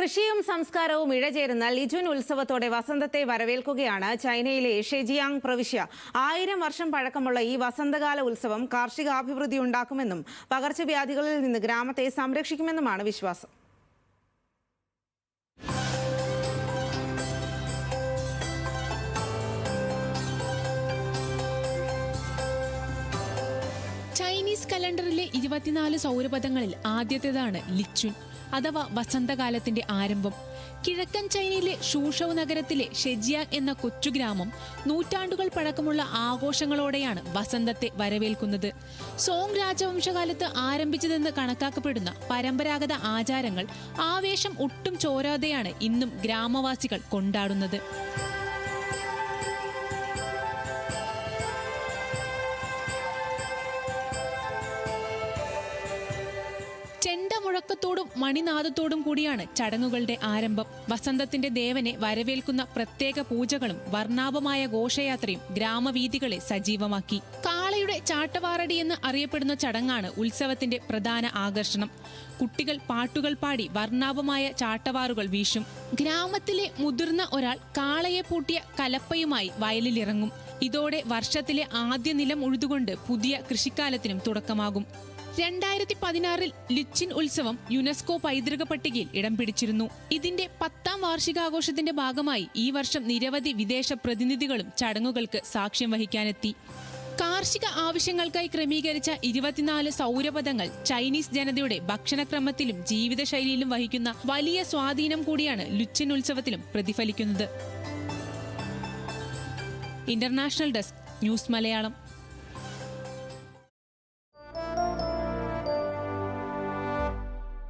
കൃഷിയും സംസ്കാരവും ഇഴചേരുന്ന ലിജുൻ ഉത്സവത്തോടെ വസന്തത്തെ വരവേൽക്കുകയാണ് ചൈനയിലെ ഷെജിയാങ് പ്രവിശ്യ. 1000 വർഷം പഴക്കമുള്ള ഈ വസന്തകാല ഉത്സവം കാർഷികാഭിവൃദ്ധി ഉണ്ടാക്കുമെന്നും പകർച്ചവ്യാധികളിൽ നിന്ന് ഗ്രാമത്തെ സംരക്ഷിക്കുമെന്നുമാണ് വിശ്വാസം. ചൈനീസ് കലണ്ടറിലെ 24 സൗരപഥങ്ങളിൽ ആദ്യത്തേതാണ് ലിച്ചുൻ അഥവാ വസന്തകാലത്തിന്റെ ആരംഭം. കിഴക്കൻ ചൈനയിലെ ഷൂഷൌ നഗരത്തിലെ ഷെജിയാങ് എന്ന കൊച്ചുഗ്രാമം നൂറ്റാണ്ടുകൾ പഴക്കമുള്ള ആഘോഷങ്ങളോടെയാണ് വസന്തത്തെ വരവേൽക്കുന്നത്. സോങ് രാജവംശകാലത്ത് ആരംഭിച്ചതെന്ന് കണക്കാക്കപ്പെടുന്ന പരമ്പരാഗത ആചാരങ്ങൾ ആവേശം ഒട്ടും ചോരാതെയാണ് ഇന്നും ഗ്രാമവാസികൾ കൊണ്ടാടുന്നത്. ചെണ്ട മുഴക്കത്തോടും മണിനാദത്തോടും കൂടിയാണ് ചടങ്ങുകളുടെ ആരംഭം. വസന്തത്തിന്റെ ദേവനെ വരവേൽക്കുന്ന പ്രത്യേക പൂജകളും വർണ്ണാഭമായ ഘോഷയാത്രയും ഗ്രാമവീഥികളെ സജീവമാക്കി. കാളയുടെ ചാട്ടവാറടി എന്ന് അറിയപ്പെടുന്ന ചടങ്ങാണ് ഉത്സവത്തിന്റെ പ്രധാന ആകർഷണം. കുട്ടികൾ പാട്ടുകൾ പാടി വർണ്ണാഭമായ ചാട്ടവാറുകൾ വീശും. ഗ്രാമത്തിലെ മുതിർന്ന ഒരാൾ കാളയെ പൂട്ടിയ കലപ്പയുമായി വയലിലിറങ്ങും. ഇതോടെ വർഷത്തിലെ ആദ്യ നിലം ഉഴുതുകൊണ്ട് പുതിയ കൃഷിക്കാലത്തിനും തുടക്കമാകും. 2016 ലിച്ചിൻ ഉത്സവം യുനെസ്കോ പൈതൃക പട്ടികയിൽ ഇടം പിടിച്ചിരുന്നു. ഇതിന്റെ 10ാം വാർഷികാഘോഷത്തിന്റെ ഭാഗമായി ഈ വർഷം നിരവധി വിദേശ പ്രതിനിധികളും ചടങ്ങുകൾക്ക് സാക്ഷ്യം വഹിക്കാനെത്തി. കാർഷിക ആവശ്യങ്ങൾക്കായി ക്രമീകരിച്ച 24 സൗരപഥങ്ങൾ ചൈനീസ് ജനതയുടെ ഭക്ഷണക്രമത്തിലും ജീവിതശൈലിയിലും വഹിക്കുന്ന വലിയ സ്വാധീനം കൂടിയാണ് ലിച്ചിൻ ഉത്സവത്തിലും പ്രതിഫലിക്കുന്നത്. International desk, news Malayalam.